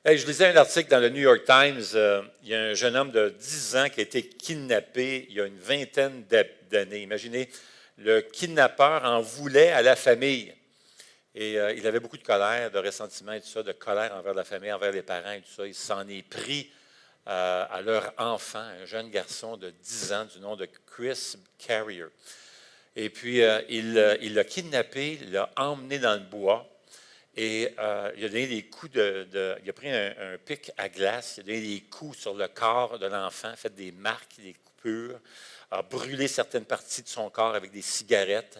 Hey, je lisais un article dans le New York Times. Il y a un jeune homme de 10 ans qui a été kidnappé il y a une vingtaine d'années. Imaginez, le kidnappeur en voulait à la famille. Et il avait beaucoup de colère, de ressentiment et tout ça, de colère envers la famille, envers les parents et tout ça. Il s'en est pris à leur enfant, un jeune garçon de 10 ans du nom de Chris Carrier. Et puis, il l'a kidnappé, il l'a emmené dans le bois. Et il a donné des coups il a pris un pic à glace, il a donné des coups sur le corps de l'enfant, fait des marques, des coupures, a brûlé certaines parties de son corps avec des cigarettes.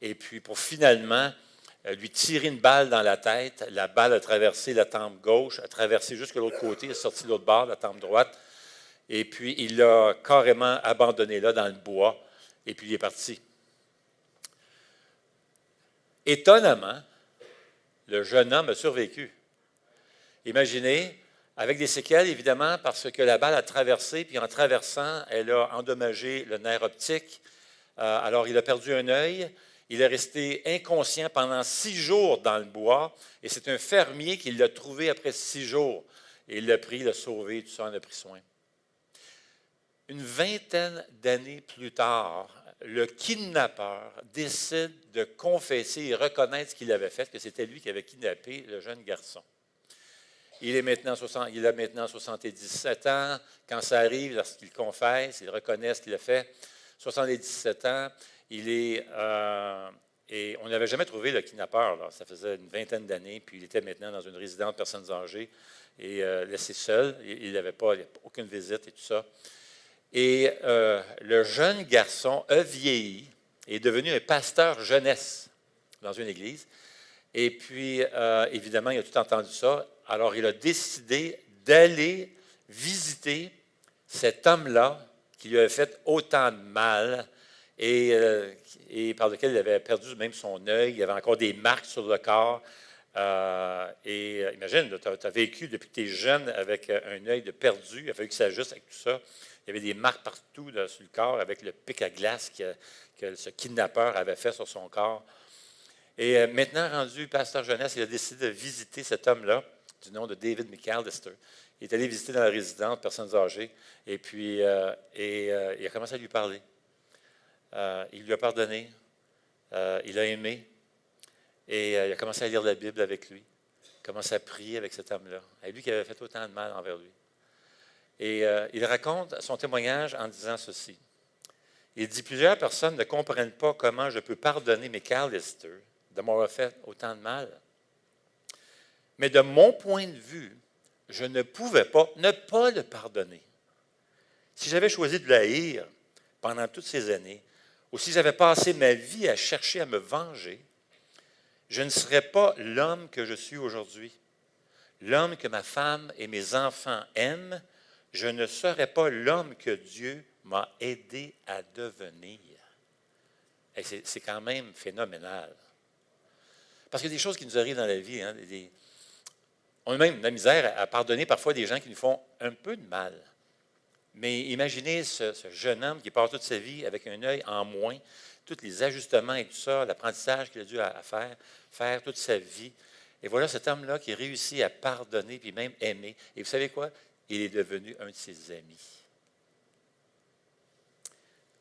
Et puis, pour finalement lui tirer une balle dans la tête, la balle a traversé la tempe gauche, a traversé jusqu'à l'autre côté, est sorti de l'autre bord, la tempe droite. Et puis, il l'a carrément abandonné là, dans le bois. Et puis, il est parti. Étonnamment, le jeune homme a survécu. Imaginez, avec des séquelles, évidemment, parce que la balle a traversé, puis en traversant, elle a endommagé le nerf optique. Alors, il a perdu un œil. Il est resté inconscient pendant 6 jours dans le bois, et c'est un fermier qui l'a trouvé après 6 jours. Et il l'a pris, l'a sauvé, tout ça, en a pris soin. Une vingtaine d'années plus tard, le kidnappeur décide de confesser et reconnaître ce qu'il avait fait, que c'était lui qui avait kidnappé le jeune garçon. Il a maintenant 77 ans. Quand ça arrive, lorsqu'il confesse, il reconnaît ce qu'il a fait. 77 ans, et on n'avait jamais trouvé le kidnappeur, là. Ça faisait une vingtaine d'années, puis il était maintenant dans une résidence de personnes âgées et laissé seul. Il n'avait pas aucune visite et tout ça. Et le jeune garçon a vieilli et est devenu un pasteur jeunesse dans une église. Et puis, évidemment, il a tout entendu ça. Alors, il a décidé d'aller visiter cet homme-là qui lui avait fait autant de mal et par lequel il avait perdu même son œil. Il avait encore des marques sur le corps. Imagine, tu as vécu depuis que tu es jeune avec un œil de perdu. Il a fallu que ça ajuste avec tout ça. Il y avait des marques partout là, sur le corps avec le pic à glace que ce kidnappeur avait fait sur son corps. Et maintenant, rendu pasteur jeunesse, il a décidé de visiter cet homme-là, du nom de David McAllister. Il est allé visiter dans la résidence de personnes âgées, et puis il a commencé à lui parler. Il lui a pardonné, il a aimé, et il a commencé à lire la Bible avec lui. Il a commencé à prier avec cet homme-là, et lui qui avait fait autant de mal envers lui. Et il raconte son témoignage en disant ceci. Il dit, plusieurs personnes ne comprennent pas comment je peux pardonner McAllister de m'avoir fait autant de mal. Mais de mon point de vue, je ne pouvais pas ne pas le pardonner. Si j'avais choisi de l'haïr pendant toutes ces années, ou si j'avais passé ma vie à chercher à me venger, je ne serais pas l'homme que je suis aujourd'hui. L'homme que ma femme et mes enfants aiment, je ne serais pas l'homme que Dieu m'a aidé à devenir. Et c'est quand même phénoménal. Parce qu'il y a des choses qui nous arrivent dans la vie. Hein, on a même de la misère à pardonner parfois des gens qui nous font un peu de mal. Mais imaginez ce jeune homme qui passe toute sa vie avec un œil en moins, tous les ajustements et tout ça, l'apprentissage qu'il a dû faire toute sa vie. Et voilà cet homme-là qui réussit à pardonner puis même aimer. Et vous savez quoi? Il est devenu un de ses amis.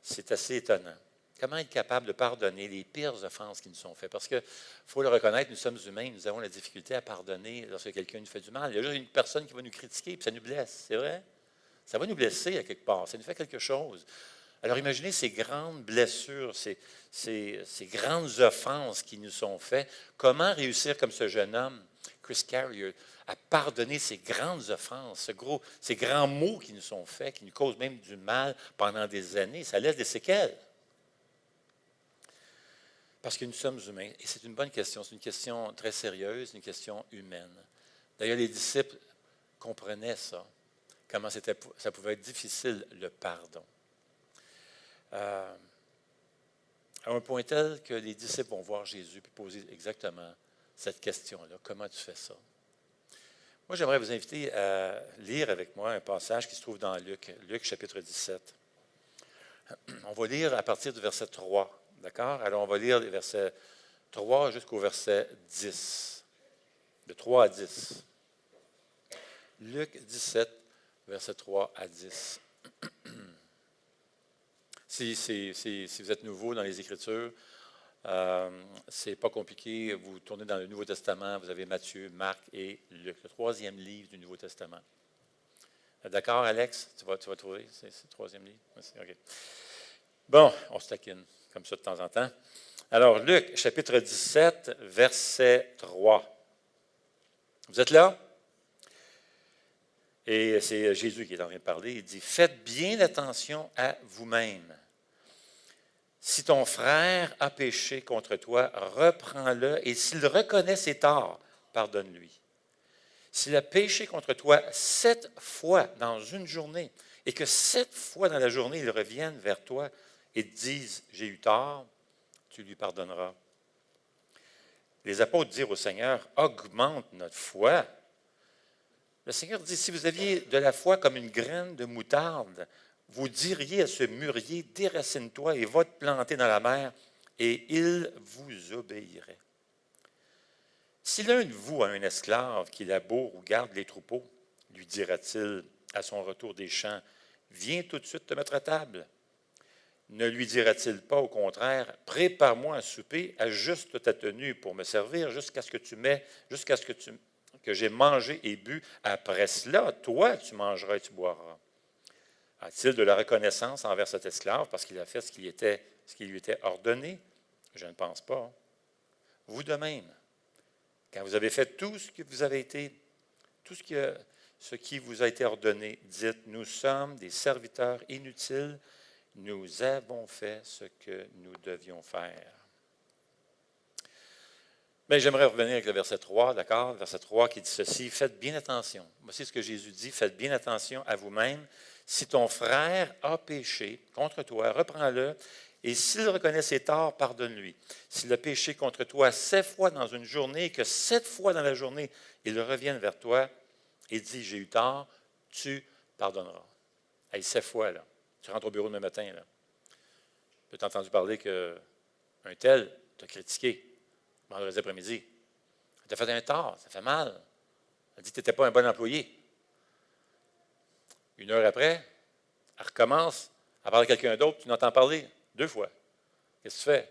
C'est assez étonnant. Comment être capable de pardonner les pires offenses qui nous sont faites? Parce qu'il faut le reconnaître, nous sommes humains, nous avons la difficulté à pardonner lorsque quelqu'un nous fait du mal. Il y a juste une personne qui va nous critiquer, puis ça nous blesse, c'est vrai? Ça va nous blesser à quelque part, ça nous fait quelque chose. Alors imaginez ces grandes blessures, ces grandes offenses qui nous sont faites. Comment réussir comme ce jeune homme, Chris Carrier, à pardonner ces grandes offenses, ces grands maux qui nous sont faits, qui nous causent même du mal pendant des années? Ça laisse des séquelles. Parce que nous sommes humains. Et c'est une bonne question. C'est une question très sérieuse, une question humaine. D'ailleurs, les disciples comprenaient ça, comment ça pouvait être difficile, le pardon. À un point tel que les disciples vont voir Jésus et poser exactement cette question-là. Comment tu fais ça? Moi, j'aimerais vous inviter à lire avec moi un passage qui se trouve dans Luc chapitre 17. On va lire à partir du verset 3. D'accord? Alors, on va lire les versets 3 jusqu'au verset 10. De 3 à 10. Luc 17, verset 3 à 10. Si vous êtes nouveau dans les Écritures, ce n'est pas compliqué. Vous tournez dans le Nouveau Testament, vous avez Matthieu, Marc et Luc, le troisième livre du Nouveau Testament. D'accord, Alex? Tu vas trouver? C'est le troisième livre? Merci, OK. Bon, on se taquine comme ça de temps en temps. Alors, Luc, chapitre 17, verset 3. Vous êtes là? Et c'est Jésus qui est en train de parler. Il dit, « Faites bien attention à vous-même. Si ton frère a péché contre toi, reprends-le, et s'il reconnaît ses torts, pardonne-lui. S'il a péché contre toi 7 fois dans une journée, et que 7 fois dans la journée, il revienne vers toi et te dise, « J'ai eu tort », tu lui pardonneras. Les apôtres dirent au Seigneur, « Augmente notre foi. » Le Seigneur dit, « Si vous aviez de la foi comme une graine de moutarde, vous diriez à ce mûrier, déracine-toi et va te planter dans la mer, et il vous obéirait. Si l'un de vous a un esclave qui laboure ou garde les troupeaux, lui dira-t-il à son retour des champs, viens tout de suite te mettre à table. Ne lui dira-t-il pas au contraire, prépare-moi un souper, ajuste ta tenue pour me servir jusqu'à ce que j'ai mangé et bu. Après cela, toi, tu mangeras et tu boiras. A-t-il de la reconnaissance envers cet esclave parce qu'il a fait ce qui lui était ordonné? Je ne pense pas. Vous de même, quand vous avez fait tout ce qui vous a été ordonné, dites, nous sommes des serviteurs inutiles, nous avons fait ce que nous devions faire. Mais j'aimerais revenir avec le verset 3, d'accord? Le verset 3 qui dit ceci, faites bien attention. Voici ce que Jésus dit, faites bien attention à vous-même. Si ton frère a péché contre toi, reprends-le, et s'il reconnaît ses torts, pardonne-lui. S'il a péché contre toi 7 fois dans une journée, et que 7 fois dans la journée, il revienne vers toi et dit, j'ai eu tort, tu pardonneras. Hey, 7 fois, là. Tu rentres au bureau demain matin, là. Tu as entendu parler qu'un tel t'a critiqué vendredi après-midi. Elle t'a fait un tort, ça fait mal. Elle dit que tu n'étais pas un bon employé. 1 heure après, elle recommence à parler à quelqu'un d'autre, tu n'entends parler 2 fois. Qu'est-ce que tu fais?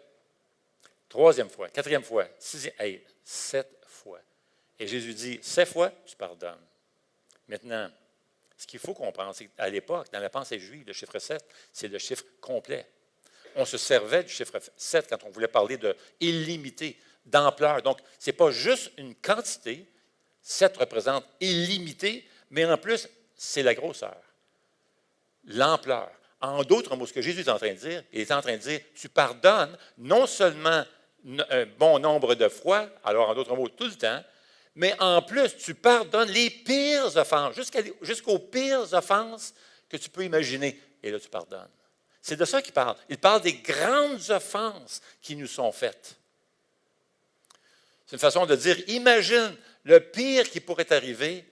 3e fois, 4e fois, 6e, 7 fois. Et Jésus dit, 7 fois, tu pardonnes. Maintenant, ce qu'il faut comprendre, c'est qu'à l'époque, dans la pensée juive, le chiffre 7, c'est le chiffre complet. On se servait du chiffre 7 quand on voulait parler de illimité, d'ampleur. Donc, ce n'est pas juste une quantité. 7 représente illimité, mais en plus, c'est la grosseur, l'ampleur. En d'autres mots, ce que Jésus est en train de dire, il est en train de dire, tu pardonnes non seulement un bon nombre de fois, alors en d'autres mots, tout le temps, mais en plus, tu pardonnes les pires offenses, jusqu'aux pires offenses que tu peux imaginer. Et là, tu pardonnes. C'est de ça qu'il parle. Il parle des grandes offenses qui nous sont faites. C'est une façon de dire, imagine le pire qui pourrait arriver,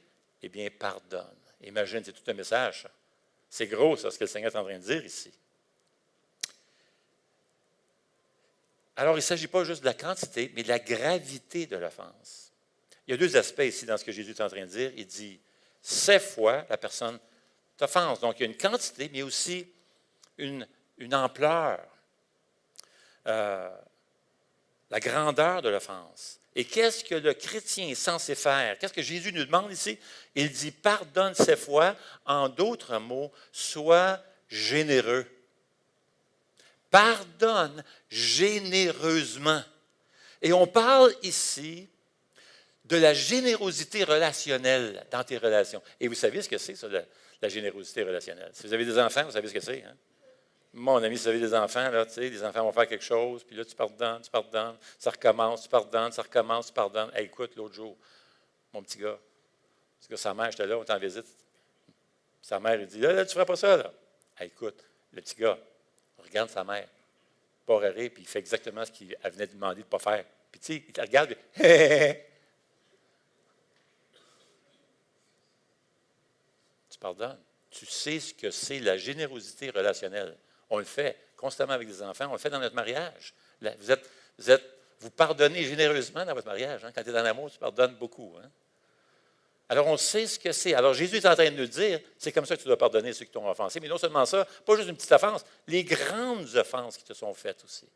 eh bien, pardonne. Imagine, c'est tout un message, ça. C'est gros, ça, ce que le Seigneur est en train de dire ici. Alors, il ne s'agit pas juste de la quantité, mais de la gravité de l'offense. Il y a 2 aspects ici dans ce que Jésus est en train de dire. Il dit, 7 fois, la personne t'offense. Donc, il y a une quantité, mais aussi une ampleur, la grandeur de l'offense. Et qu'est-ce que le chrétien est censé faire? Qu'est-ce que Jésus nous demande ici? Il dit, pardonne 7 fois. En d'autres mots, sois généreux. Pardonne généreusement. Et on parle ici de la générosité relationnelle dans tes relations. Et vous savez ce que c'est, ça, la générosité relationnelle. Si vous avez des enfants, vous savez ce que c'est. Hein? Mon ami, si vous avez des enfants, là, tu sais, les enfants vont faire quelque chose, puis là, tu pardonnes, ça recommence, tu pardonnes, ça recommence, tu pardonnes. Hey, écoute, l'autre jour, mon petit gars, sa mère, j'étais là, on était en visite. Sa mère, il dit, là, tu ne feras pas ça, là. Hey, écoute, le petit gars, regarde sa mère, pas rire, puis il fait exactement ce qu'elle venait de lui demander de ne pas faire. Puis tu sais, il te regarde, puis, hé, hé, hé. Tu pardonnes. Tu sais ce que c'est la générosité relationnelle. On le fait constamment avec des enfants, on le fait dans notre mariage. Vous pardonnez généreusement dans votre mariage. Hein? Quand tu es dans l'amour, tu pardonnes beaucoup. Hein? Alors, on sait ce que c'est. Alors, Jésus est en train de nous dire, c'est comme ça que tu dois pardonner ceux qui t'ont offensé. Mais non seulement ça, pas juste une petite offense, les grandes offenses qui te sont faites aussi.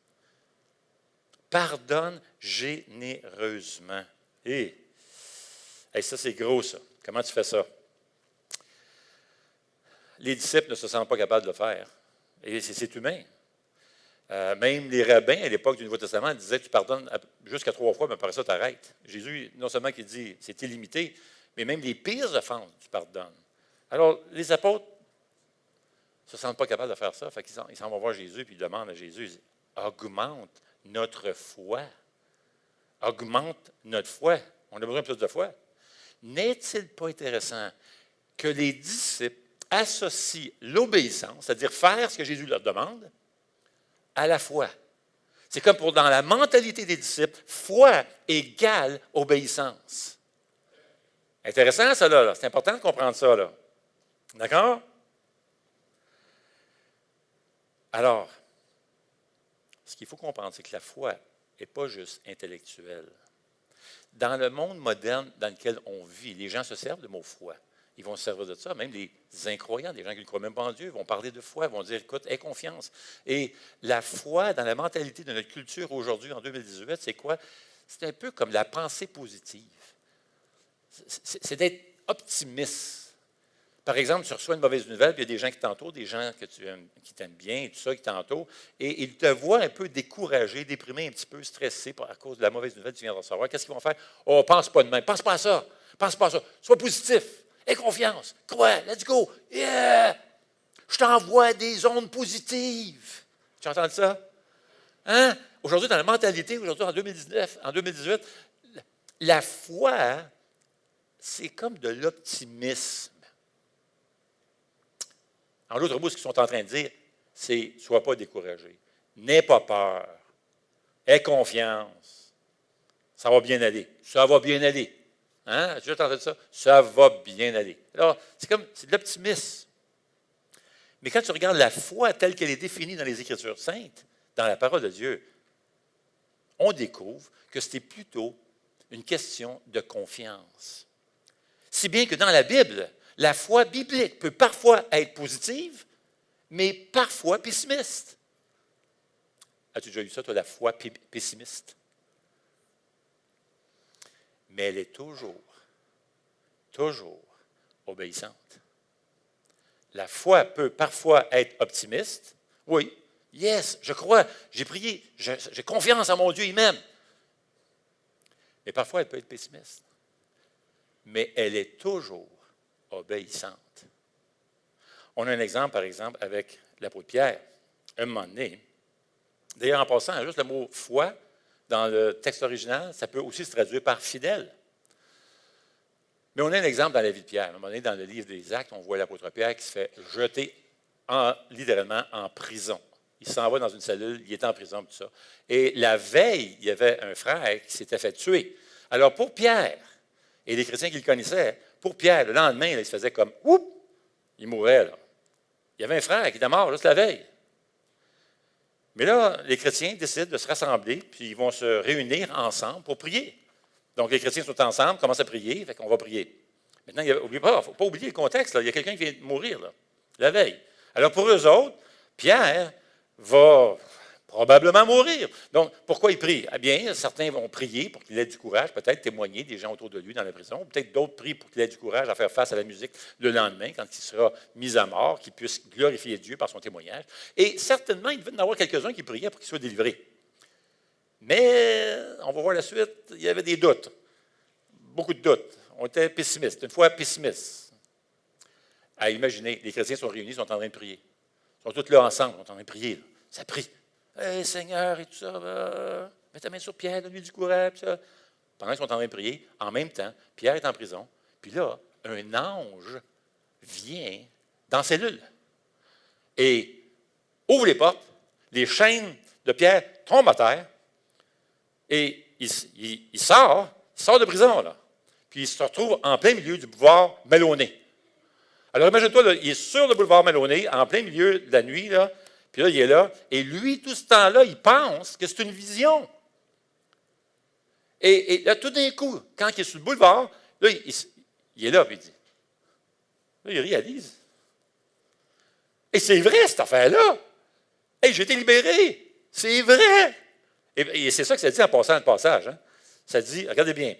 Pardonne généreusement. Et ça, c'est gros, ça. Comment tu fais ça? Les disciples ne se sentent pas capables de le faire. Et c'est humain. Même les rabbins, à l'époque du Nouveau Testament, disaient, tu pardonnes jusqu'à 3 fois, mais après ça, tu arrêtes. Jésus, non seulement qu'il dit, c'est illimité, mais même les pires offenses, tu pardonnes. Alors, les apôtres ne se sentent pas capables de faire ça. Fait qu'ils s'en vont voir Jésus, puis ils demandent à Jésus, augmente notre foi. Augmente notre foi. On a besoin de plus de foi. N'est-il pas intéressant que les disciples associent l'obéissance, c'est-à-dire faire ce que Jésus leur demande, à la foi? C'est comme dans la mentalité des disciples, foi égale obéissance. Intéressant, ça, là. C'est important de comprendre ça, là. D'accord? Alors, ce qu'il faut comprendre, c'est que la foi n'est pas juste intellectuelle. Dans le monde moderne dans lequel on vit, les gens se servent du mot foi. Ils vont se servir de ça. Même les incroyants, des gens qui ne croient même pas en Dieu, vont parler de foi, vont dire, écoute, aie confiance. Et la foi, dans la mentalité de notre culture aujourd'hui, en 2018, c'est quoi? C'est un peu comme la pensée positive. C'est d'être optimiste. Par exemple, tu reçois une mauvaise nouvelle, puis il y a des gens qui t'entourent, des gens qui t'aiment bien, et tout ça, qui t'entourent, et ils te voient un peu découragé, déprimé, un petit peu stressé à cause de la mauvaise nouvelle que tu viens de recevoir. Qu'est-ce qu'ils vont faire? Oh, pense pas de même, pense pas à ça, pense pas à ça, sois positif, aie confiance, crois, let's go, yeah! Je t'envoie des ondes positives. Tu as entendu ça? Hein? Aujourd'hui, dans la mentalité, aujourd'hui, en 2018, la foi, c'est comme de l'optimisme. En d'autres mots, ce qu'ils sont en train de dire, c'est « sois pas découragé, n'aie pas peur, aie confiance, ça va bien aller, ça va bien aller. » Hein? As-tu déjà entendu ça? Ça va bien aller. Alors, c'est de l'optimisme. Mais quand tu regardes la foi telle qu'elle est définie dans les Écritures saintes, dans la parole de Dieu, on découvre que c'était plutôt une question de confiance. Si bien que dans la Bible, la foi biblique peut parfois être positive, mais parfois pessimiste. As-tu déjà eu ça, toi, la foi pessimiste? Mais elle est toujours obéissante. La foi peut parfois être optimiste. Oui, yes, je crois, j'ai prié, j'ai confiance en mon Dieu, il m'aime. Mais parfois, elle peut être pessimiste. Mais elle est toujours obéissante. On a un exemple, par exemple, avec l'apôtre Pierre. Un moment donné, d'ailleurs, en passant, juste le mot « foi », dans le texte original, ça peut aussi se traduire par « fidèle ». Mais on a un exemple dans la vie de Pierre. À un moment donné, dans le livre des Actes, on voit l'apôtre Pierre qui se fait jeter littéralement en prison. Il s'en va dans une cellule, il est en prison, tout ça. Et la veille, il y avait un frère qui s'était fait tuer. Alors, pour Pierre, et les chrétiens qui le connaissaient, pour Pierre, le lendemain, là, il se faisait comme « oups », il mourait. Là. Il y avait un frère qui était mort juste la veille. Mais là, les chrétiens décident de se rassembler, puis ils vont se réunir ensemble pour prier. Donc, les chrétiens sont ensemble, commencent à prier, fait qu'on va prier. Maintenant, n'oubliez pas, il ne faut pas oublier le contexte. Là. Il y a quelqu'un qui vient de mourir là, la veille. Alors, pour eux autres, Pierre va probablement mourir. Donc, pourquoi il prie? Eh bien, certains vont prier pour qu'il ait du courage, peut-être témoigner des gens autour de lui dans la prison. Peut-être d'autres prient pour qu'il ait du courage à faire face à la musique le lendemain, quand il sera mis à mort, qu'il puisse glorifier Dieu par son témoignage. Et certainement, il devait y en avoir quelques-uns qui priaient pour qu'il soit délivré. Mais, on va voir la suite, il y avait des doutes. Beaucoup de doutes. On était pessimistes, une fois pessimistes. À imaginer, les chrétiens sont réunis, sont en train de prier. Ils sont tous là ensemble, ils sont en train de prier. Là. Ça prie. Hey, Seigneur, et tout ça, mets ta main sur Pierre, donne-lui du courage, tout ça. Pendant qu'ils sont en train de prier, en même temps, Pierre est en prison. Puis là, un ange vient dans la cellule et ouvre les portes, les chaînes de Pierre tombent à terre et il sort de prison, là. Puis il se retrouve en plein milieu du boulevard Melonnet. Alors imagine-toi, là, il est sur le boulevard Melonnet, en plein milieu de la nuit, là, Puis là, il est là. Et lui, tout ce temps-là, il pense que c'est une vision. Et là, tout d'un coup, quand il est sur le boulevard, là, il est là, puis il dit. Là, il réalise. Et c'est vrai, cette affaire-là. Hey, j'ai été libéré. C'est vrai. Et c'est ça que ça dit en passant le passage. Hein? Ça dit, regardez bien,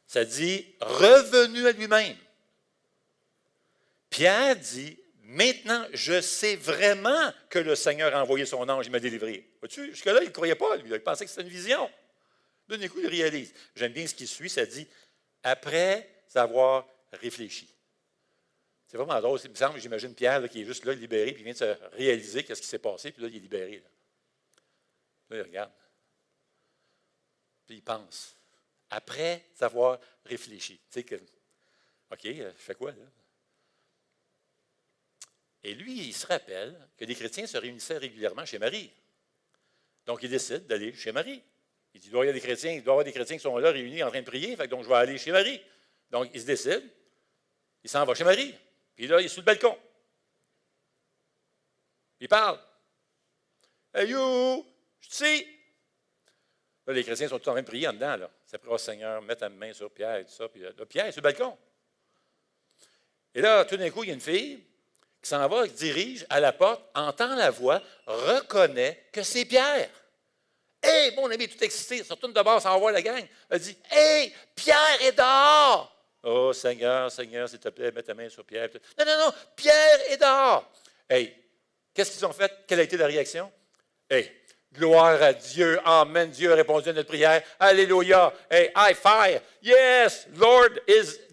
ça dit revenu à lui-même. Pierre dit, maintenant, je sais vraiment que le Seigneur a envoyé son ange, il m'a délivré. Vois-tu, jusque-là, il ne croyait pas, lui. Il pensait que c'était une vision. D'un coup, il réalise. J'aime bien ce qui suit, ça dit, après avoir réfléchi. C'est vraiment drôle. Il me semble, j'imagine Pierre là, qui est juste là, libéré, puis il vient de se réaliser qu'est-ce qui s'est passé, puis là, il est libéré. Là, il regarde. Puis il pense. Après avoir réfléchi. Tu sais que, OK, je fais quoi, là? Et lui, il se rappelle que les chrétiens se réunissaient régulièrement chez Marie. Donc, il décide d'aller chez Marie. Il dit, il doit y avoir des chrétiens qui sont là, réunis, en train de prier, donc je vais aller chez Marie. Donc, il se décide, il s'en va chez Marie. Puis là, il est sur le balcon. Il parle. Hey, you, je te sais. Là, les chrétiens sont tous en train de prier en dedans. Là. C'est pour, oh, Seigneur, mets ta main sur Pierre et tout ça. Puis là, Pierre est sur le balcon. Et là, tout d'un coup, il y a une fille qui s'en va, qui dirige à la porte, entend la voix, reconnaît que c'est Pierre. Hey, mon ami est tout excité, se retourne de bord sans voir la gang. Elle dit, hey, Pierre est dehors. Oh, Seigneur, Seigneur, s'il te plaît, mets ta main sur Pierre. Non, non, non, Pierre est dehors. Hey, qu'est-ce qu'ils ont fait? Quelle a été la réaction? Hey, gloire à Dieu, amen, Dieu a répondu à notre prière. Alléluia. Hey, high five. Yes, Lord,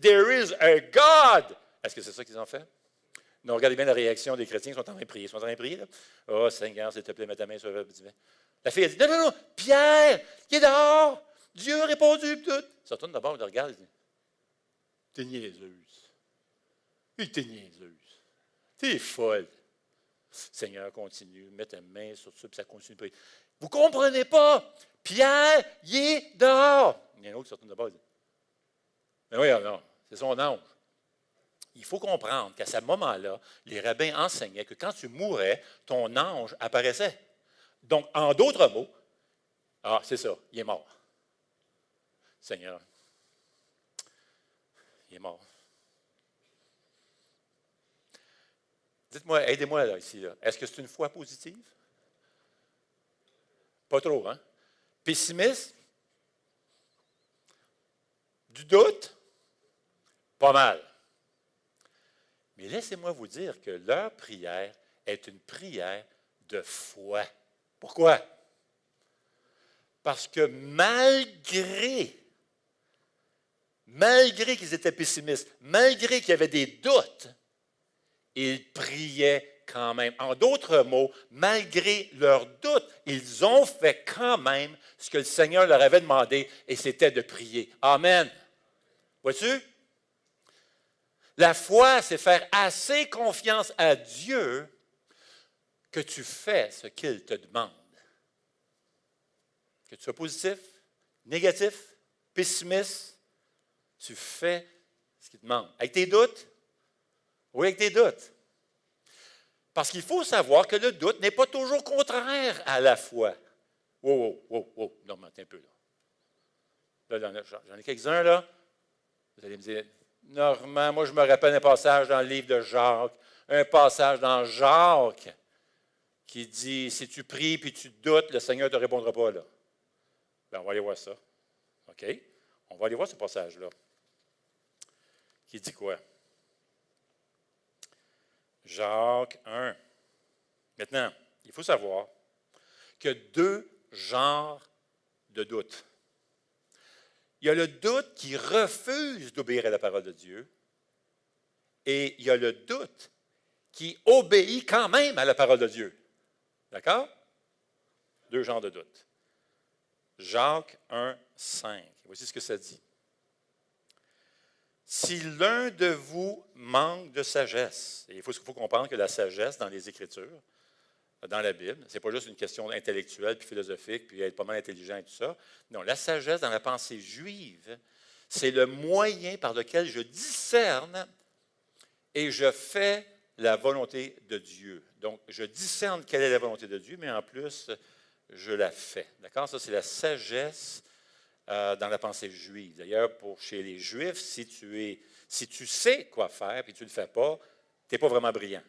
there is a God. Est-ce que c'est ça qu'ils ont fait? Non, regardez bien la réaction des chrétiens, ils sont en train de prier. Ils sont en train de prier, là. Oh, Seigneur, s'il te plaît, mets ta main sur le divin. La fille a dit, non, non, non, Pierre, qui est dehors. Dieu a répondu, tout. Il se retourne d'abord, il regarde, il dit, t'es niaiseuse. T'es niaiseuse. T'es folle. Seigneur, continue, mets ta main sur ça, puis ça continue de prier. Vous ne comprenez pas? Pierre, il est dehors. Il y a un autre qui se retourne d'abord, il dit, mais oui, non, c'est son ange. Il faut comprendre qu'à ce moment-là, les rabbins enseignaient que quand tu mourais, ton ange apparaissait. Donc, en d'autres mots, c'est ça, il est mort. Seigneur, il est mort. Dites-moi, aidez-moi là, ici. Là. Est-ce que c'est une foi positive? Pas trop, hein? Pessimiste? Du doute? Pas mal. Mais laissez-moi vous dire que leur prière est une prière de foi. Pourquoi? Parce que malgré qu'ils étaient pessimistes, malgré qu'il y avait des doutes, ils priaient quand même. En d'autres mots, malgré leurs doutes, ils ont fait quand même ce que le Seigneur leur avait demandé, et c'était de prier. Amen. Vois-tu? La foi, c'est faire assez confiance à Dieu que tu fais ce qu'il te demande. Que tu sois positif, négatif, pessimiste, tu fais ce qu'il te demande. Avec tes doutes? Oui, avec tes doutes. Parce qu'il faut savoir que le doute n'est pas toujours contraire à la foi. Wow. Non, mais attends un peu. Là, j'en ai quelques-uns, là. Vous allez me dire, Normand, moi, je me rappelle un passage dans le livre de Jacques, un passage dans Jacques qui dit, si tu pries puis tu doutes, le Seigneur ne te répondra pas, là. Bien, on va aller voir ça. OK? On va aller voir ce passage-là. Qui dit quoi? Jacques 1. Maintenant, il faut savoir qu'il y a deux genres de doute. Il y a le doute qui refuse d'obéir à la parole de Dieu, et il y a le doute qui obéit quand même à la parole de Dieu. D'accord? Deux genres de doute. Jacques 1, 5. Voici ce que ça dit. Si l'un de vous manque de sagesse, et il faut comprendre que la sagesse dans les Écritures, dans la Bible, ce n'est pas juste une question intellectuelle, puis philosophique, puis être pas mal intelligent et tout ça. Non, la sagesse dans la pensée juive, c'est le moyen par lequel je discerne et je fais la volonté de Dieu. Donc, je discerne quelle est la volonté de Dieu, mais en plus, je la fais. D'accord? Ça, c'est la sagesse dans la pensée juive. D'ailleurs, chez les Juifs, si tu sais quoi faire et tu ne le fais pas, tu n'es pas vraiment brillant.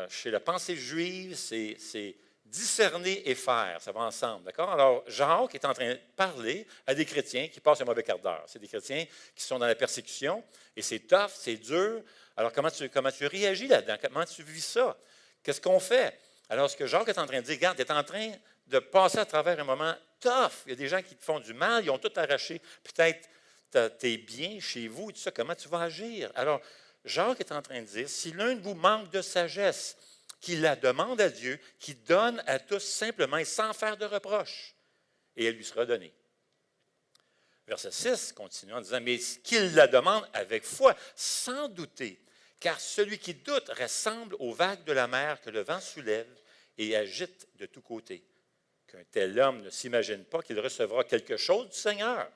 Chez la pensée juive, c'est discerner et faire. Ça va ensemble. D'accord? Alors, Jacques est en train de parler à des chrétiens qui passent un mauvais quart d'heure. C'est des chrétiens qui sont dans la persécution et c'est tough, c'est dur. Alors, comment tu réagis là-dedans? Comment tu vis ça? Qu'est-ce qu'on fait? Alors, ce que Jacques est en train de dire, regarde, tu es en train de passer à travers un moment tough. Il y a des gens qui te font du mal, ils ont tout arraché. Peut-être tes biens chez vous et tout ça. Comment tu vas agir? Alors, Jacques est en train de dire, si l'un de vous manque de sagesse, qu'il la demande à Dieu, qui donne à tous simplement et sans faire de reproches, et elle lui sera donnée. Verset 6 continue en disant, mais qu'il la demande avec foi, sans douter, car celui qui doute ressemble aux vagues de la mer que le vent soulève et agite de tous côtés. Qu'un tel homme ne s'imagine pas qu'il recevra quelque chose du Seigneur.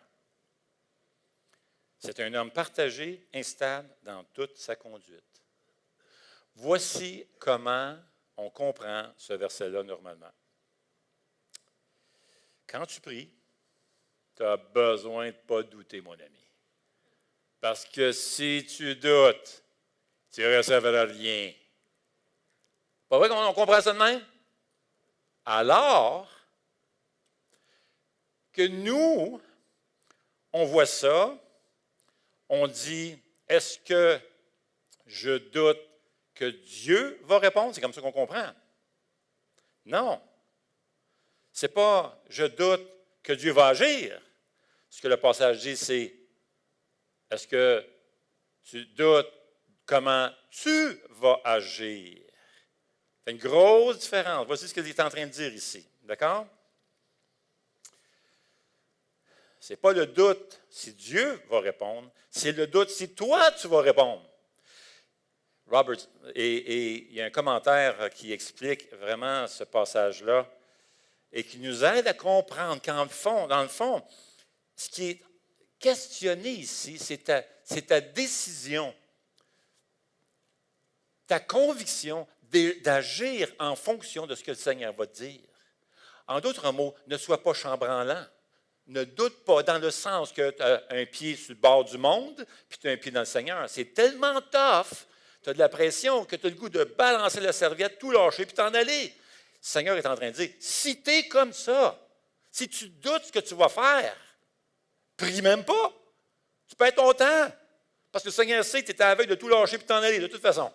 C'est un homme partagé, instable dans toute sa conduite. Voici comment on comprend ce verset-là normalement. Quand tu pries, tu as besoin de ne pas douter, mon ami. Parce que si tu doutes, tu ne recevras rien. Pas vrai qu'on comprend ça de même? Alors que nous, on voit ça, on dit, est-ce que je doute que Dieu va répondre? C'est comme ça qu'on comprend. Non. Ce n'est pas je doute que Dieu va agir. Ce que le passage dit, c'est est-ce que tu doutes comment tu vas agir? C'est une grosse différence. Voici ce qu'il est en train de dire ici. D'accord? Ce n'est pas le doute si Dieu va répondre, c'est le doute si toi tu vas répondre. Robert, et il y a un commentaire qui explique vraiment ce passage-là et qui nous aide à comprendre qu'en dans le fond, ce qui est questionné ici, c'est ta décision, ta conviction d'agir en fonction de ce que le Seigneur va te dire. En d'autres mots, ne sois pas chambranlant. Ne doute pas dans le sens que tu as un pied sur le bord du monde puis tu as un pied dans le Seigneur. C'est tellement tough. Tu as de la pression que tu as le goût de balancer la serviette, tout lâcher, puis t'en aller. Le Seigneur est en train de dire, si tu es comme ça, si tu doutes ce que tu vas faire, prie même pas. Tu perds ton temps. Parce que le Seigneur sait que tu es à la veille de tout lâcher, puis t'en aller, de toute façon.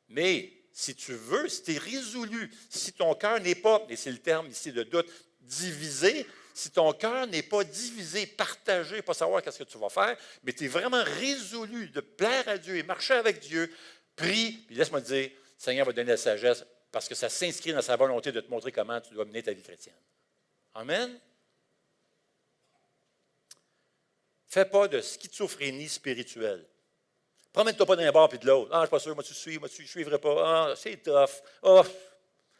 Mais si tu veux, si tu es résolu, si ton cœur n'est pas, et c'est le terme ici de doute, divisé, si ton cœur n'est pas divisé, partagé, pas savoir qu'est-ce que tu vas faire, mais tu es vraiment résolu de plaire à Dieu et marcher avec Dieu, prie, puis laisse-moi te dire, le Seigneur va te donner la sagesse parce que ça s'inscrit dans sa volonté de te montrer comment tu dois mener ta vie chrétienne. Amen? Fais pas de schizophrénie spirituelle. Promène-toi pas d'un bord puis de l'autre. Ah, je ne suis pas sûr, moi tu suis, moi tu ne suivrai pas. Ah, c'est tough. Ah,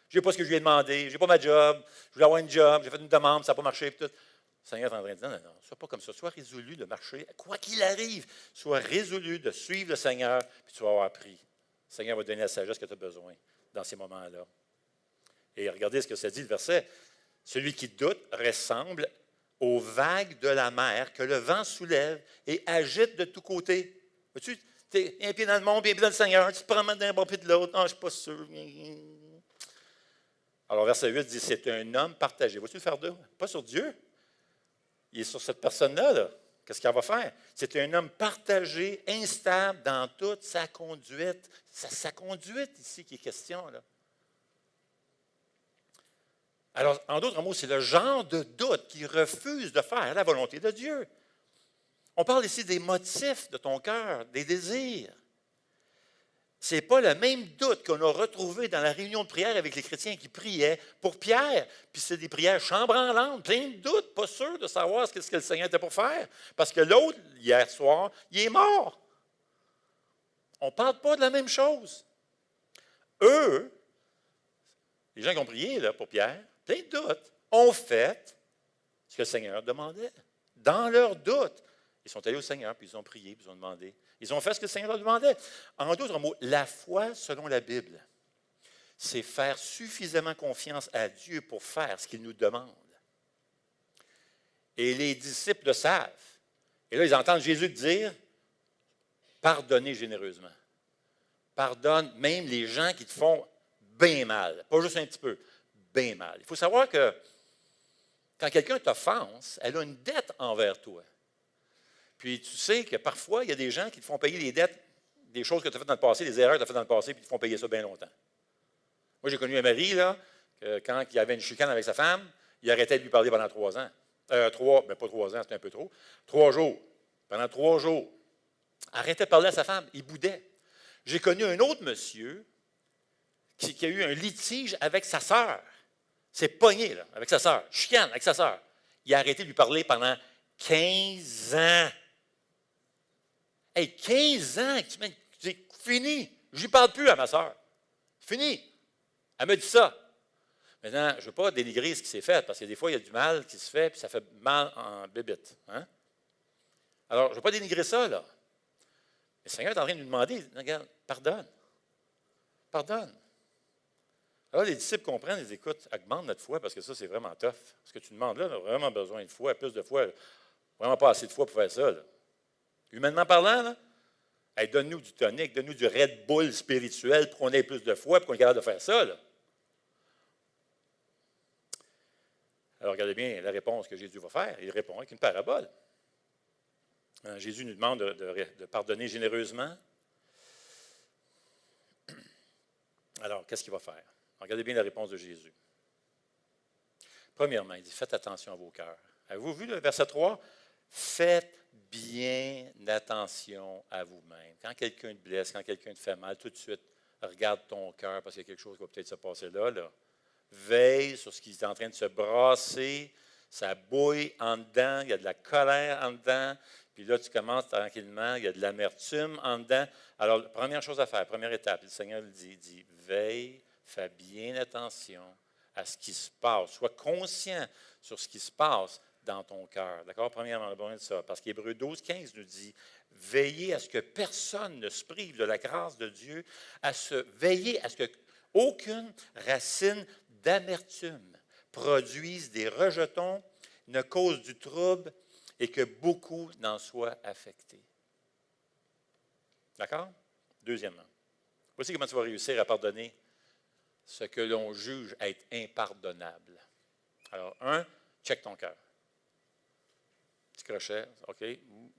je n'ai pas ce que je lui ai demandé, je n'ai pas ma job, je voulais avoir une job, j'ai fait une demande, ça n'a pas marché. Puis tout. Le Seigneur est en train de dire, non, sois pas comme ça, sois résolu de marcher, quoi qu'il arrive, sois résolu de suivre le Seigneur, puis tu vas avoir appris. Le Seigneur va te donner la sagesse que tu as besoin dans ces moments-là. Et regardez ce que ça dit, le verset. Celui qui doute ressemble aux vagues de la mer que le vent soulève et agite de tous côtés. Vois-tu, tu es un pied dans le monde, puis un pied dans le Seigneur, tu te promènes d'un bon pied de l'autre. Ah, je ne suis pas sûr. Alors, verset 8 dit, c'est un homme partagé. Vois-tu le fardeau? Pas sur Dieu. Il est sur cette personne-là. Là. Qu'est-ce qu'elle va faire? C'est un homme partagé, instable dans toute sa conduite. C'est sa conduite ici qui est question. Là. Alors, en d'autres mots, c'est le genre de doute qui refuse de faire la volonté de Dieu. On parle ici des motifs de ton cœur, des désirs. Ce n'est pas le même doute qu'on a retrouvé dans la réunion de prière avec les chrétiens qui priaient pour Pierre. Puis c'est des prières chambranlantes, plein de doutes, pas sûr de savoir ce que le Seigneur était pour faire. Parce que l'autre, hier soir, il est mort. On ne parle pas de la même chose. Eux, les gens qui ont prié là, pour Pierre, plein de doutes, ont fait ce que le Seigneur demandait. Dans leur doute, Ils sont allés au Seigneur, puis ils ont prié, puis ils ont demandé. Ils ont fait ce que le Seigneur leur demandait. En d'autres mots, la foi, selon la Bible, c'est faire suffisamment confiance à Dieu pour faire ce qu'il nous demande. Et les disciples le savent. Et là, ils entendent Jésus dire, pardonnez généreusement. Pardonne même les gens qui te font bien mal. Pas juste un petit peu, bien mal. Il faut savoir que quand quelqu'un t'offense, elle a une dette envers toi. Puis tu sais que parfois, il y a des gens qui te font payer les dettes, des choses que tu as faites dans le passé, des erreurs que tu as faites dans le passé, puis ils te font payer ça bien longtemps. Moi, j'ai connu un mari, là, que quand il avait une chicane avec sa femme, il arrêtait de lui parler pendant 3 ans. Pas 3 ans, c'était un peu trop. 3 jours. Pendant 3 jours. Arrêtait de parler à sa femme. Il boudait. J'ai connu un autre monsieur qui a eu un litige avec sa sœur. C'est pogné, là, avec sa sœur. Chicane avec sa sœur. Il a arrêté de lui parler pendant 15 ans. Hey, 15 ans! C'est fini. Je lui parle plus à ma sœur. Fini. Elle me dit ça. Maintenant, je ne veux pas dénigrer ce qui s'est fait, parce que des fois, il y a du mal qui se fait, puis ça fait mal en bébite. Hein? Alors, je ne veux pas dénigrer ça, là. Le Seigneur est en train de nous demander, regarde, pardonne. Pardonne. Alors, les disciples comprennent, ils disent, écoute, augmente notre foi, parce que ça, c'est vraiment tough. Ce que tu demandes là, on a vraiment besoin de foi, plus de foi, vraiment pas assez de foi pour faire ça. Là. Humainement parlant, là, hey, donne-nous du tonic, donne-nous du Red Bull spirituel pour qu'on ait plus de foi, pour qu'on ait capable de faire ça. Là. Alors, regardez bien la réponse que Jésus va faire. Il répond avec une parabole. Jésus nous demande de pardonner généreusement. Alors, qu'est-ce qu'il va faire? Regardez bien la réponse de Jésus. Premièrement, il dit, faites attention à vos cœurs. Avez-vous vu le verset 3? Faites bien attention à vous-même. Quand quelqu'un te blesse, quand quelqu'un te fait mal, tout de suite, regarde ton cœur parce qu'il y a quelque chose qui va peut-être se passer là. Veille sur ce qui est en train de se brasser. Ça bouille en dedans, il y a de la colère en dedans. Puis là, tu commences tranquillement, il y a de l'amertume en dedans. Alors, la première chose à faire, première étape, le Seigneur le dit, veille, fais bien attention à ce qui se passe. Sois conscient sur ce qui se passe dans ton cœur. D'accord? Premièrement, on a besoin de ça. Parce qu'Hébreux 12, 15 nous dit, veillez à ce que personne ne se prive de la grâce de Dieu, veillez à ce que aucune racine d'amertume produise des rejetons, ne cause du trouble et que beaucoup n'en soient affectés. D'accord? Deuxièmement, voici comment tu vas réussir à pardonner ce que l'on juge être impardonnable. Alors, check ton cœur. Petit crochet, OK,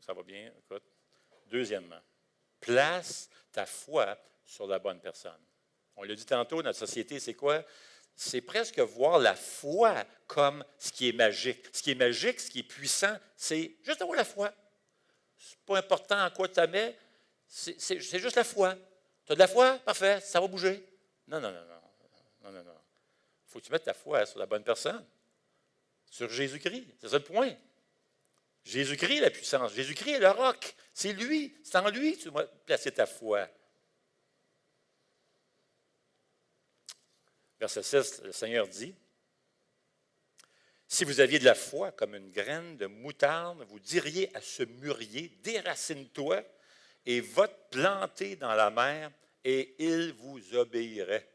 ça va bien, écoute. Deuxièmement, place ta foi sur la bonne personne. On l'a dit tantôt, notre société, c'est quoi? C'est presque voir la foi comme ce qui est magique. Ce qui est magique, ce qui est puissant, c'est juste avoir la foi. C'est pas important en quoi tu la mets, c'est juste la foi. Tu as de la foi? Parfait, ça va bouger. Non. Il faut que tu mettes ta foi sur la bonne personne, sur Jésus-Christ. C'est ça le point. Jésus-Christ est la puissance. Jésus-Christ est le roc. C'est lui. C'est en lui que tu dois placer ta foi. Verset 6, le Seigneur dit, « Si vous aviez de la foi comme une graine de moutarde, vous diriez à ce mûrier, déracine-toi et va te planter dans la mer, et il vous obéirait. »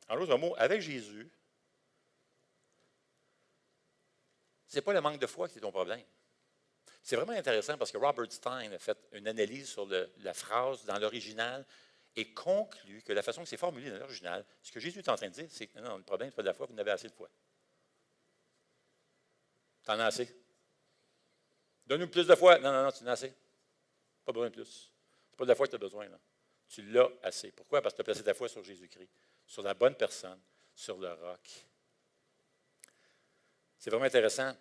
En d'autres mots, avec Jésus, ce n'est pas le manque de foi qui est ton problème. C'est vraiment intéressant parce que Robert Stein a fait une analyse sur la phrase dans l'original et conclut que la façon que c'est formulé dans l'original, ce que Jésus est en train de dire, c'est que non, le problème, ce n'est pas de la foi, vous n'avez assez de foi. Tu en as assez. Donne-nous plus de foi. Non, tu en as assez. Pas besoin de plus. Ce n'est pas de la foi que tu as besoin. Là. Tu l'as assez. Pourquoi? Parce que tu as placé ta foi sur Jésus-Christ, sur la bonne personne, sur le roc. C'est vraiment intéressant.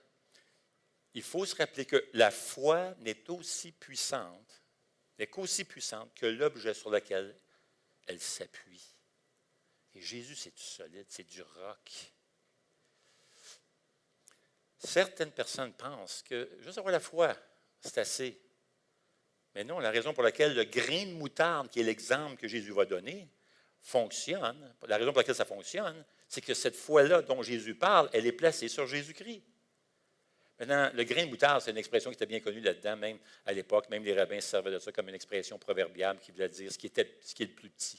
Il faut se rappeler que la foi n'est qu'aussi puissante que l'objet sur lequel elle s'appuie. Et Jésus, c'est du solide, c'est du roc. Certaines personnes pensent que juste avoir la foi, c'est assez. Mais non, la raison pour laquelle le grain de moutarde, qui est l'exemple que Jésus va donner, fonctionne, la raison pour laquelle ça fonctionne, c'est que cette foi-là dont Jésus parle, elle est placée sur Jésus-Christ. Maintenant, le grain de moutarde, c'est une expression qui était bien connue là-dedans, même à l'époque. Même les rabbins se servaient de ça comme une expression proverbiale qui voulait dire ce qui est le plus petit.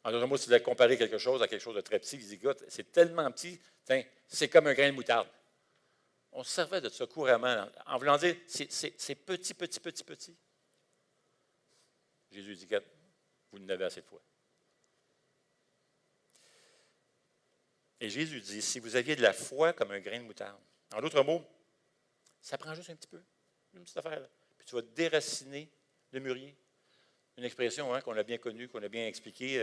En d'autres mots, si vous voulez comparer quelque chose à quelque chose de très petit, vous dites, écoute, c'est tellement petit, c'est comme un grain de moutarde. On se servait de ça couramment, en voulant dire, c'est petit, petit, petit, petit. Jésus dit, écoute, vous n'avez assez de foi. Et Jésus dit, si vous aviez de la foi comme un grain de moutarde, en d'autres mots, ça prend juste un petit peu, une petite affaire, là. Puis tu vas déraciner le mûrier. Une expression qu'on a bien connue, qu'on a bien expliquée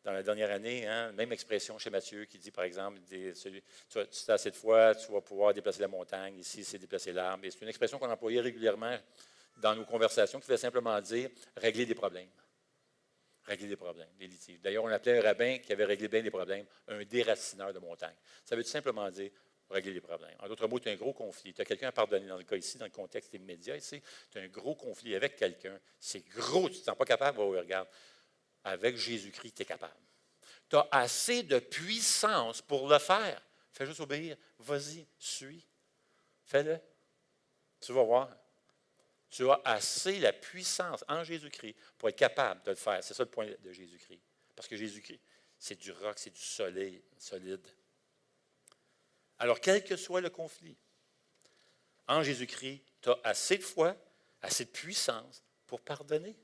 dans la dernière année. Même expression chez Matthieu qui dit, par exemple, tu as assez de foi, tu vas pouvoir déplacer la montagne. Ici, c'est déplacer l'arbre. Et c'est une expression qu'on employait régulièrement dans nos conversations qui veut simplement dire régler des problèmes. Régler des problèmes, des litiges. D'ailleurs, on appelait un rabbin qui avait réglé bien des problèmes un déracineur de montagne. Ça veut tout simplement dire régler les problèmes. En d'autres mots, tu as un gros conflit. Tu as quelqu'un à pardonner dans le cas ici, dans le contexte immédiat ici. Tu as un gros conflit avec quelqu'un. C'est gros, tu ne te sens pas capable, regarde. Avec Jésus-Christ, tu es capable. Tu as assez de puissance pour le faire. Fais juste obéir. Vas-y, suis. Fais-le. Tu vas voir. Tu as assez la puissance en Jésus-Christ pour être capable de le faire. C'est ça le point de Jésus-Christ. Parce que Jésus-Christ, c'est du roc, c'est du soleil solide. Alors, quel que soit le conflit, en Jésus-Christ, tu as assez de foi, assez de puissance pour pardonner.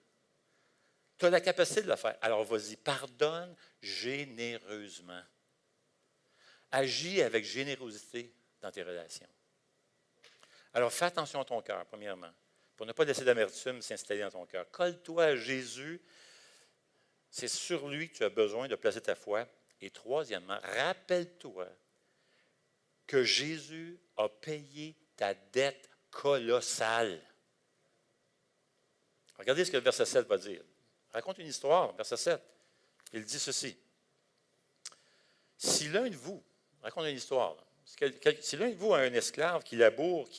Tu as la capacité de le faire. Alors, vas-y, pardonne généreusement. Agis avec générosité dans tes relations. Alors, fais attention à ton cœur, premièrement, pour ne pas laisser d'amertume s'installer dans ton cœur. Colle-toi à Jésus. C'est sur lui que tu as besoin de placer ta foi. Et troisièmement, rappelle-toi que Jésus a payé ta dette colossale. Regardez ce que le verset 7 va dire. Raconte une histoire, verset 7. Il dit ceci. Si l'un de vous, raconte une histoire, si l'un de vous a un esclave qui laboure,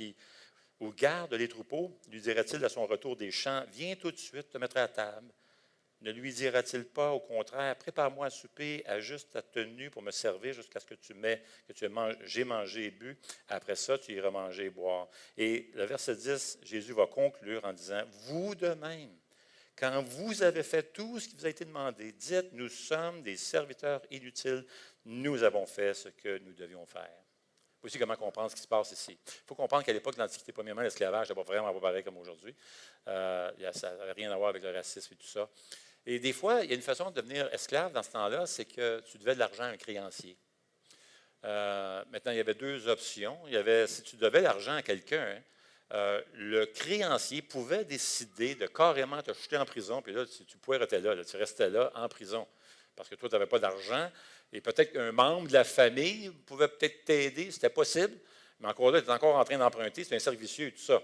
ou garde les troupeaux, lui dira-t-il à son retour des champs, viens tout de suite te mettre à table. Ne lui dira-t-il pas, au contraire, prépare-moi à souper, ajuste ta tenue pour me servir jusqu'à ce que j'ai mangé et bu. Après ça, tu iras manger et boire. Et le verset 10, Jésus va conclure en disant, vous de même, quand vous avez fait tout ce qui vous a été demandé, dites, nous sommes des serviteurs inutiles, nous avons fait ce que nous devions faire. Voici comment comprendre ce qui se passe ici. Il faut comprendre qu'à l'époque de l'Antiquité, premièrement, l'esclavage n'était vraiment pas pareil comme aujourd'hui. Ça n'avait rien à voir avec le racisme et tout ça. Et des fois, il y a une façon de devenir esclave dans ce temps-là, c'est que tu devais de l'argent à un créancier. Maintenant, il y avait deux options. Si tu devais l'argent à quelqu'un, le créancier pouvait décider de carrément te jeter en prison, puis là, tu pouvais rester là, tu restais là en prison, parce que toi, tu n'avais pas d'argent, et peut-être qu'un membre de la famille pouvait peut-être t'aider, c'était possible, mais encore là, tu es encore en train d'emprunter, c'est un cercle vicieux et tout ça.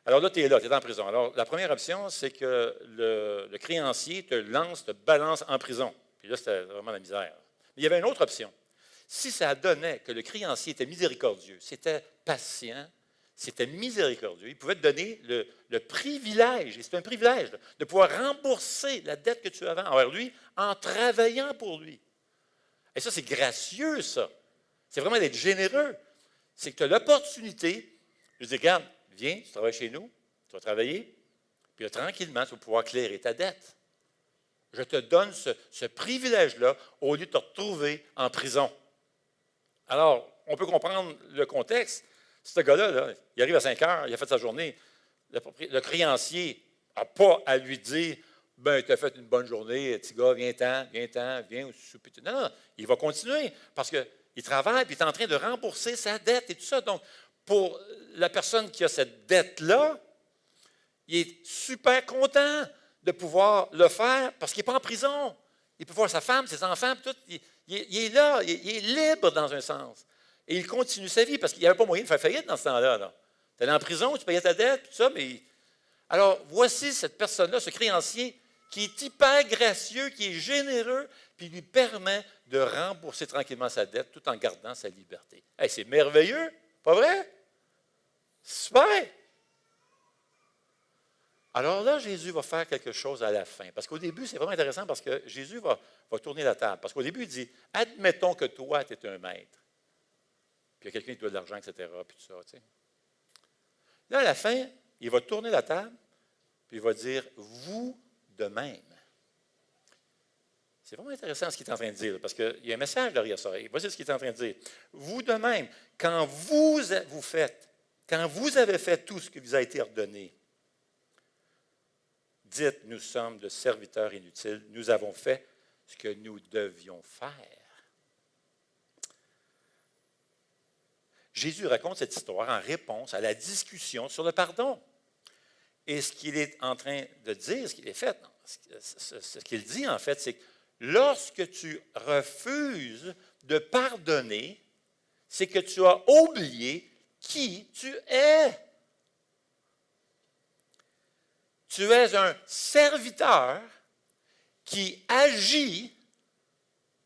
Alors là, tu es là, tu es en prison. Alors, la première option, c'est que le créancier te balance en prison. Puis là, c'était vraiment la misère. Mais il y avait une autre option. Si ça donnait que le créancier était miséricordieux, c'était patient, c'était miséricordieux, il pouvait te donner le privilège, et c'est un privilège, de pouvoir rembourser la dette que tu avais envers lui en travaillant pour lui. Et ça, c'est gracieux, ça. C'est vraiment d'être généreux. C'est que tu as l'opportunité de dire, regarde, viens, tu travailles chez nous, tu vas travailler, puis là, tranquillement, tu vas pouvoir clairer ta dette. Je te donne ce privilège-là au lieu de te retrouver en prison. Alors, on peut comprendre le contexte. Ce gars-là, là, il arrive à 5 heures, il a fait sa journée. Le créancier n'a pas à lui dire, ben, tu as fait une bonne journée, petit gars, viens-t'en, viens au souper. Non, il va continuer parce qu'il travaille, puis il est en train de rembourser sa dette et tout ça. Donc, pour la personne qui a cette dette-là, il est super content de pouvoir le faire parce qu'il n'est pas en prison. Il peut voir sa femme, ses enfants, tout. Il est là, il est libre dans un sens. Et il continue sa vie parce qu'il n'y avait pas moyen de faire faillite dans ce temps-là. Tu allais en prison, tu payais ta dette, tout ça. Mais... Alors, voici cette personne-là, ce créancier, qui est hyper gracieux, qui est généreux, puis lui permet de rembourser tranquillement sa dette tout en gardant sa liberté. Hey, c'est merveilleux, pas vrai? Super! Alors là, Jésus va faire quelque chose à la fin. Parce qu'au début, c'est vraiment intéressant parce que Jésus va tourner la table. Parce qu'au début, il dit, admettons que toi, tu es un maître. puis il y a quelqu'un qui doit de l'argent, etc., puis tout ça, tu sais. Là, à la fin, il va tourner la table, puis il va dire, vous de même. C'est vraiment intéressant ce qu'il est en train de dire, parce qu'il y a un message derrière ça. Voici ce qu'il est en train de dire. Vous de même, quand vous avez fait tout ce qui vous a été ordonné, dites, nous sommes de serviteurs inutiles, nous avons fait ce que nous devions faire. Jésus raconte cette histoire en réponse à la discussion sur le pardon. Et ce qu'il est en train de dire, ce qu'il est fait, ce qu'il dit en fait, c'est que lorsque tu refuses de pardonner, c'est que tu as oublié qui tu es. Tu es un serviteur qui agit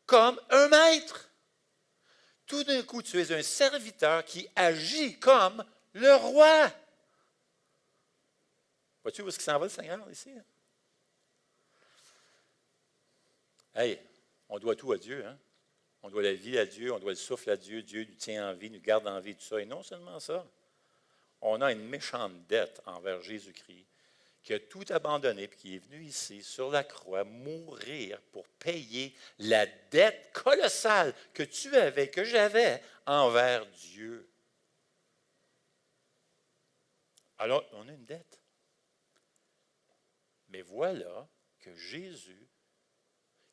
comme un maître. Tout d'un coup, tu es un serviteur qui agit comme le roi. Vois-tu où est-ce qu'il s'en va, le Seigneur, ici? Hey, on doit tout à Dieu, hein? On doit la vie à Dieu, on doit le souffle à Dieu. Dieu nous tient en vie, nous garde en vie, tout ça. Et non seulement ça, on a une méchante dette envers Jésus-Christ, qui a tout abandonné, et qui est venu ici, sur la croix, mourir pour payer la dette colossale que tu avais, que j'avais, envers Dieu. Alors, on a une dette. Mais voilà que Jésus,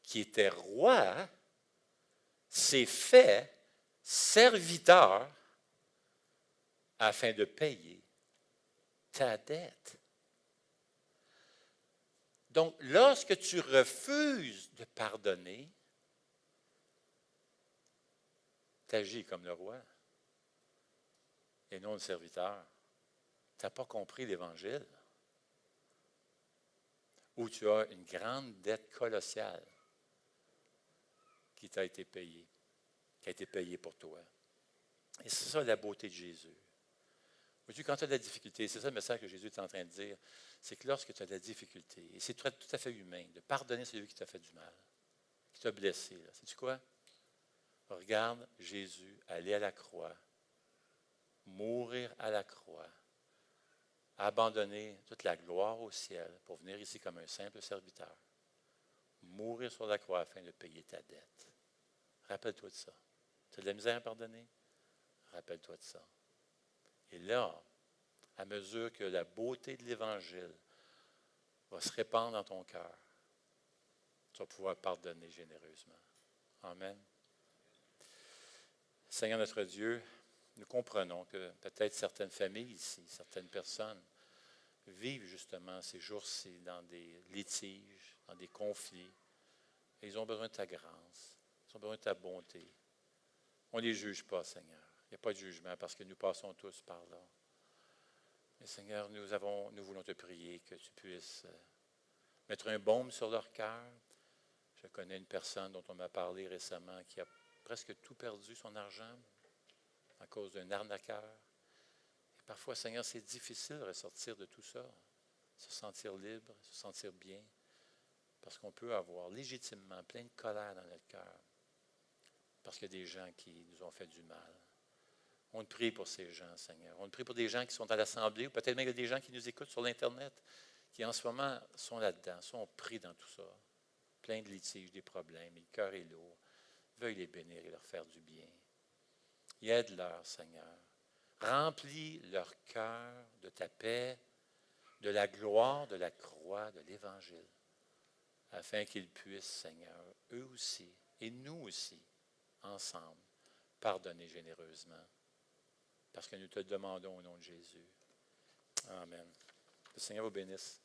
qui était roi, s'est fait serviteur afin de payer ta dette. Donc, lorsque tu refuses de pardonner, tu agis comme le roi et non le serviteur. Tu n'as pas compris l'Évangile, où tu as une grande dette colossale qui t'a été payée, qui a été payée pour toi. Et c'est ça la beauté de Jésus. Vois-tu, quand tu as de la difficulté, c'est ça le message que Jésus est en train de dire, c'est que lorsque tu as de la difficulté, et c'est tout à fait humain, de pardonner celui qui t'a fait du mal, qui t'a blessé, sais-tu quoi? Regarde Jésus aller à la croix, mourir à la croix, abandonner toute la gloire au ciel pour venir ici comme un simple serviteur, mourir sur la croix afin de payer ta dette. Rappelle-toi de ça. Tu as de la misère à pardonner? Rappelle-toi de ça. Et là, à mesure que la beauté de l'Évangile va se répandre dans ton cœur, tu vas pouvoir pardonner généreusement. Amen. Seigneur notre Dieu, nous comprenons que peut-être certaines familles ici, certaines personnes vivent justement ces jours-ci dans des litiges, dans des conflits. Et ils ont besoin de ta grâce, ils ont besoin de ta bonté. On ne les juge pas, Seigneur. Il n'y a pas de jugement parce que nous passons tous par là. Mais Seigneur, nous voulons te prier que tu puisses mettre un baume sur leur cœur. Je connais une personne dont on m'a parlé récemment qui a presque tout perdu son argent à cause d'un arnaqueur. Et parfois, Seigneur, c'est difficile de ressortir de tout ça, se sentir libre, se sentir bien, parce qu'on peut avoir légitimement plein de colère dans notre cœur, parce qu'il y a des gens qui nous ont fait du mal. On te prie pour ces gens, Seigneur. On te prie pour des gens qui sont à l'Assemblée, ou peut-être même il y a des gens qui nous écoutent sur l'Internet, qui en ce moment sont là-dedans, sont pris dans tout ça. Plein de litiges, des problèmes, et le cœur est lourd. Veuille les bénir et leur faire du bien. Et aide-leur, Seigneur. Remplis leur cœur de ta paix, de la gloire de la croix, de l'Évangile, afin qu'ils puissent, Seigneur, eux aussi, et nous aussi, ensemble, pardonner généreusement. Parce que nous te le demandons au nom de Jésus. Amen. Le Seigneur vous bénisse.